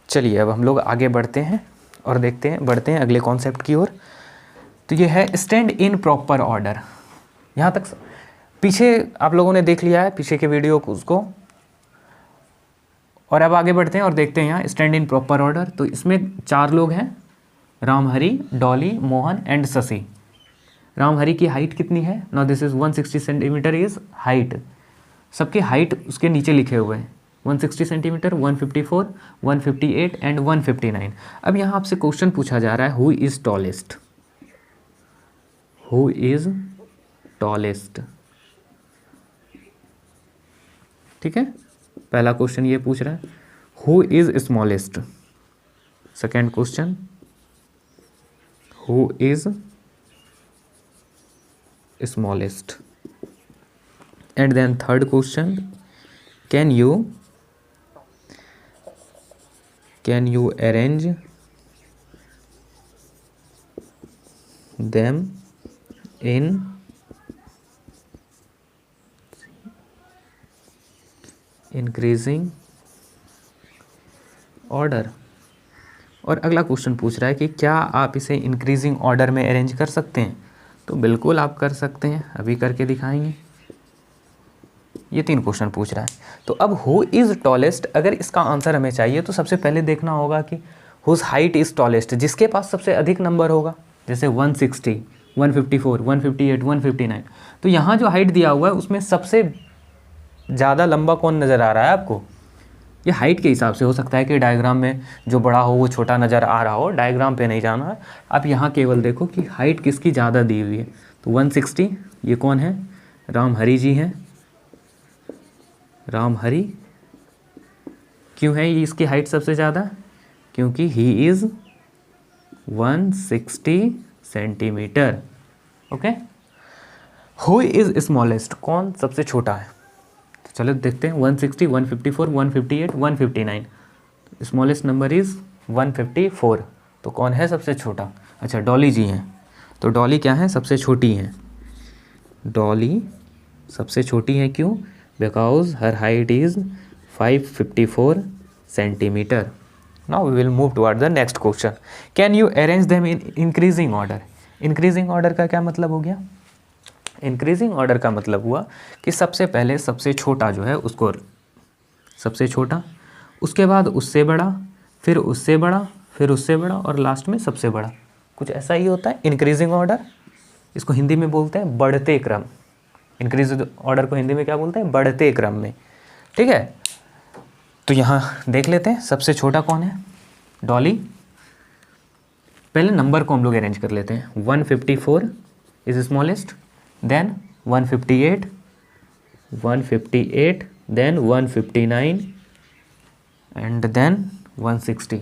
चलिए अब हम लोग आगे बढ़ते हैं और बढ़ते हैं अगले कॉन्सेप्ट की ओर। तो ये है स्टैंड इन प्रॉपर ऑर्डर। यहाँ तक पीछे आप लोगों ने देख लिया है पीछे के वीडियो को उसको, और अब आगे बढ़ते हैं और देखते हैं यहाँ स्टैंड इन प्रॉपर ऑर्डर। तो इसमें 4 लोग हैं, रामहरि, डॉली, मोहन एंड शशि। रामहरि की हाइट कितनी है? Now this is 160 centimetre is height. सबके हाइट उसके नीचे लिखे हुए हैं, 160 सेंटीमीटर, 154, 158 एंड 159। अब यहाँ आपसे क्वेश्चन पूछा जा रहा है who is tallest, who is tallest. ठीक है, पहला क्वेश्चन ये पूछ रहा है who is smallest. Second question who is smallest. And then third question, can you arrange them in increasing order। और अगला क्वेश्चन पूछ रहा है कि क्या आप इसे इंक्रीजिंग ऑर्डर में अरेंज कर सकते हैं? तो बिल्कुल आप कर सकते हैं, अभी करके दिखाएंगे। ये 3 क्वेश्चन पूछ रहा है। तो अब हु इज़ टॉलेस्ट, अगर इसका आंसर हमें चाहिए तो सबसे पहले देखना होगा कि हुज हाइट इज़ टॉलेस्ट, जिसके पास सबसे अधिक नंबर होगा, जैसे 160, 154, 158, 159। तो यहाँ जो हाइट दिया हुआ है उसमें सबसे ज़्यादा लंबा कौन नज़र आ रहा है आपको? ये हाइट के हिसाब से हो सकता है कि डायग्राम में जो बड़ा हो वो छोटा नज़र आ रहा हो, डायग्राम पे नहीं जाना है। आप यहाँ केवल देखो कि हाइट किसकी ज़्यादा दी हुई है। तो 160 ये कौन है? रामहरि जी हैं। रामहरि क्यों है ये इसकी हाइट सबसे ज़्यादा? क्योंकि he is 160 centimetre. Okay. Who is smallest, कौन सबसे छोटा है? तो चलो देखते हैं, 160, 154, 158, 159। Smallest number is 154। तो कौन है सबसे छोटा? अच्छा, डॉली जी हैं। तो डॉली क्या है? सबसे छोटी हैं। डॉली सबसे छोटी है, क्यों? Because her height is 554 centimetre. Now we will move toward the next question, can you arrange them in increasing order. Increasing order का क्या मतलब हो गया? इंक्रीजिंग ऑर्डर का मतलब हुआ कि सबसे पहले सबसे छोटा जो है उसको, सबसे छोटा, उसके बाद उससे बड़ा, फिर उससे बड़ा, फिर उससे बड़ा, और लास्ट में सबसे बड़ा। कुछ ऐसा ही होता है इंक्रीजिंग ऑर्डर। इसको हिंदी में बोलते हैं बढ़ते क्रम। इंक्रीज ऑर्डर को हिंदी में क्या बोलते हैं? बढ़ते क्रम में। ठीक है, तो यहाँ देख लेते हैं सबसे छोटा कौन है? डॉली। पहले नंबर को हम लोग अरेंज कर लेते हैं। 154 is smallest, then 158, 158, then 159 and then 160।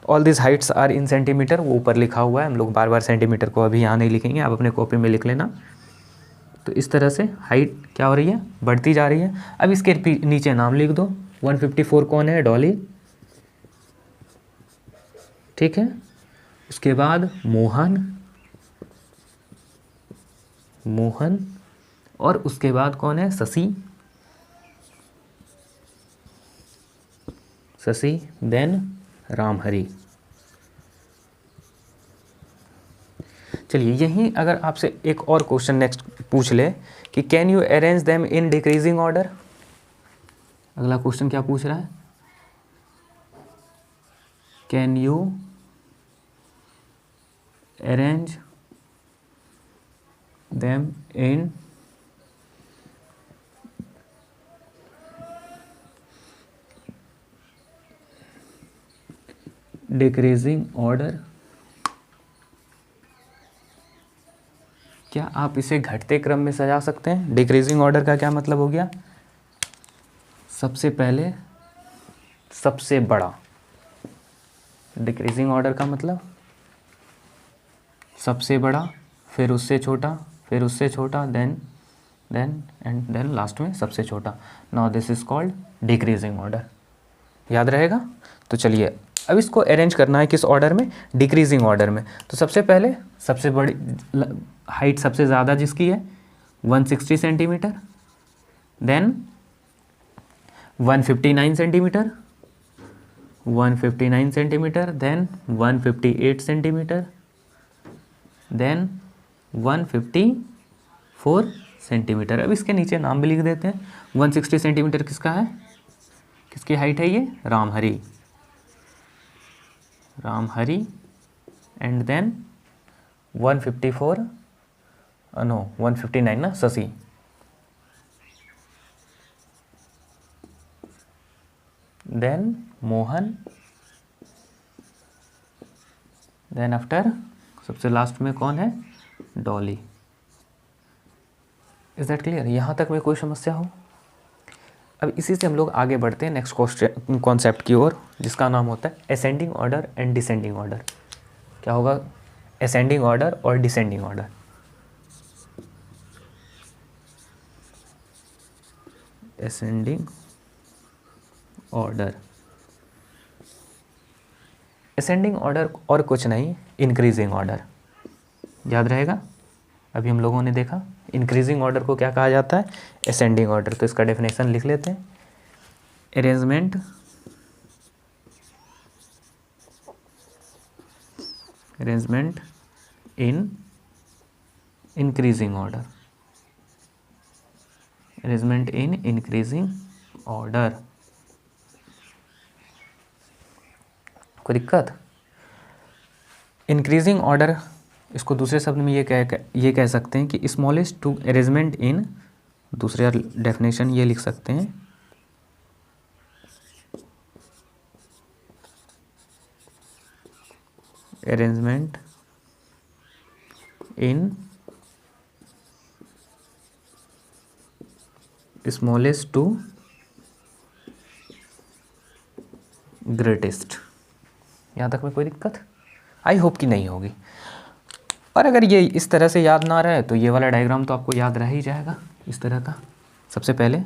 All this heights are in centimetre, वो ऊपर लिखा हुआ है, हम लोग बार बार सेंटीमीटर को अभी यहाँ नहीं लिखेंगे, आप अपने कॉपी में लिख लेना। तो इस तरह से हाइट क्या हो रही है? बढ़ती जा रही है। अब इसके नीचे नाम लिख दो। 154 कौन है? डॉली। ठीक है, उसके बाद मोहन, और उसके बाद कौन है? शशि, देन रामहरि। चलिए यहीं अगर आपसे एक और क्वेश्चन नेक्स्ट पूछ ले कि can you arrange them in decreasing order. अगला क्वेश्चन क्या पूछ रहा है? Can you arrange them in decreasing order. क्या आप इसे घटते क्रम में सजा सकते हैं? डिक्रीजिंग ऑर्डर का क्या मतलब हो गया? सबसे पहले सबसे बड़ा। डिक्रीजिंग ऑर्डर का मतलब सबसे बड़ा, फिर उससे छोटा, फिर उससे छोटा, देन लास्ट में सबसे छोटा। Now this is called decreasing order. याद रहेगा? तो चलिए अब इसको अरेंज करना है किस ऑर्डर में? डिक्रीजिंग ऑर्डर में। तो सबसे पहले सबसे बड़ी हाइट सबसे ज़्यादा जिसकी है 160 centimetre, then 159 centimetre, 159 centimetre, then 158 centimetre, then 154 centimetre. अब इसके नीचे नाम भी लिख देते हैं। 160 सेंटीमीटर किसका है, किसकी हाइट है ये, Ramhari, Ramhari. And then 154 no 159 ना, Shashi. Then Mohan, then after सबसे लास्ट में कौन है, डॉली। Is that clear? यहाँ तक में कोई समस्या हो? अब इसी से हम लोग आगे बढ़ते हैं नेक्स्ट कॉन्सेप्ट की ओर, जिसका नाम होता है ascending order and descending order. क्या होगा, असेंडिंग ऑर्डर और descending order. Ascending order, ascending order और कुछ नहीं, इंक्रीजिंग ऑर्डर, याद रहेगा। अभी हम लोगों ने देखा इंक्रीजिंग ऑर्डर को क्या कहा जाता है, असेंडिंग ऑर्डर। तो इसका डेफिनेशन लिख लेते हैं, अरेंजमेंट इन इंक्रीजिंग ऑर्डर, अरेंजमेंट इन इंक्रीजिंग ऑर्डर। कोई दिक्कत? इंक्रीजिंग ऑर्डर, इसको दूसरे शब्द में ये कह सकते हैं कि स्मॉलेस्ट टू अरेंजमेंट इन, दूसरा डेफिनेशन ये लिख सकते हैं, arrangement in smallest to greatest. यहाँ तक में कोई दिक्कत? आई होप कि नहीं होगी। और अगर ये इस तरह से याद ना रहे तो ये वाला डायग्राम तो आपको याद रह ही जाएगा, इस तरह का। सबसे पहले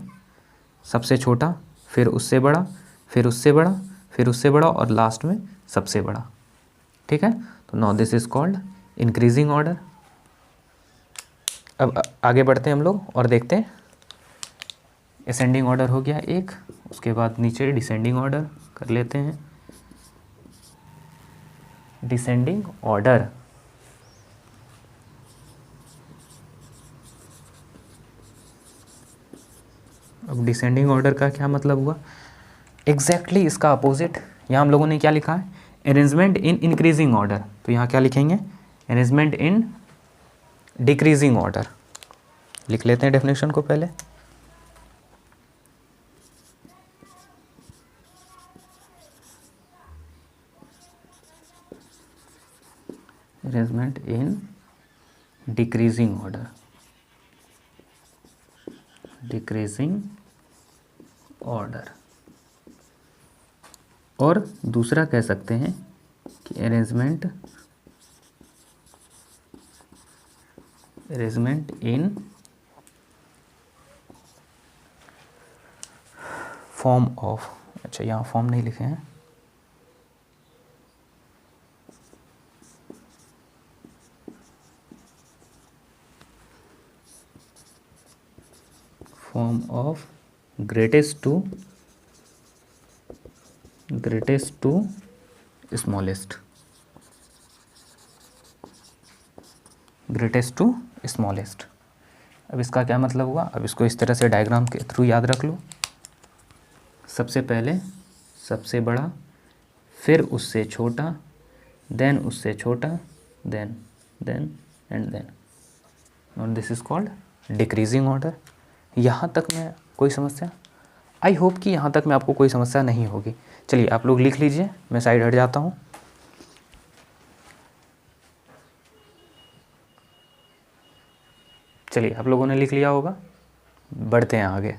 सबसे छोटा, फिर उससे बड़ा, फिर उससे बड़ा, फिर उससे बड़ा, और लास्ट में सबसे बड़ा। ठीक है, तो now this is called increasing order. अब आगे बढ़ते हैं हम लोग और देखते हैं, असेंडिंग ऑर्डर हो गया एक, उसके बाद नीचे डिसेंडिंग ऑर्डर कर लेते हैं। डिसेंडिंग ऑर्डर, अब डिसेंडिंग ऑर्डर का क्या मतलब हुआ, एग्जैक्टली इसका अपोजिट। यहाँ हम लोगों ने क्या लिखा है, अरेंजमेंट इन इंक्रीजिंग ऑर्डर, तो यहाँ क्या लिखेंगे, अरेंजमेंट इन डिक्रीजिंग ऑर्डर। लिख लेते हैं डेफिनेशन को पहले, arrangement in decreasing order, decreasing order. और दूसरा कह सकते हैं कि अरेंजमेंट इन फॉर्म ऑफ, अच्छा यहाँ फॉर्म नहीं लिखे हैं, form of greatest to smallest, greatest to smallest. अब इसका क्या मतलब हुआ, अब इसको इस तरह से डायग्राम के थ्रू याद रख लो। सबसे पहले सबसे बड़ा, फिर उससे छोटा, देन उससे छोटा, देन एंड देन, और this is called decreasing order. यहाँ तक में कोई समस्या? आई होप कि यहाँ तक में आपको कोई समस्या नहीं होगी। चलिए आप लोग लिख लीजिए, मैं साइड हट जाता हूँ। चलिए आप लोगों ने लिख लिया होगा, बढ़ते हैं आगे।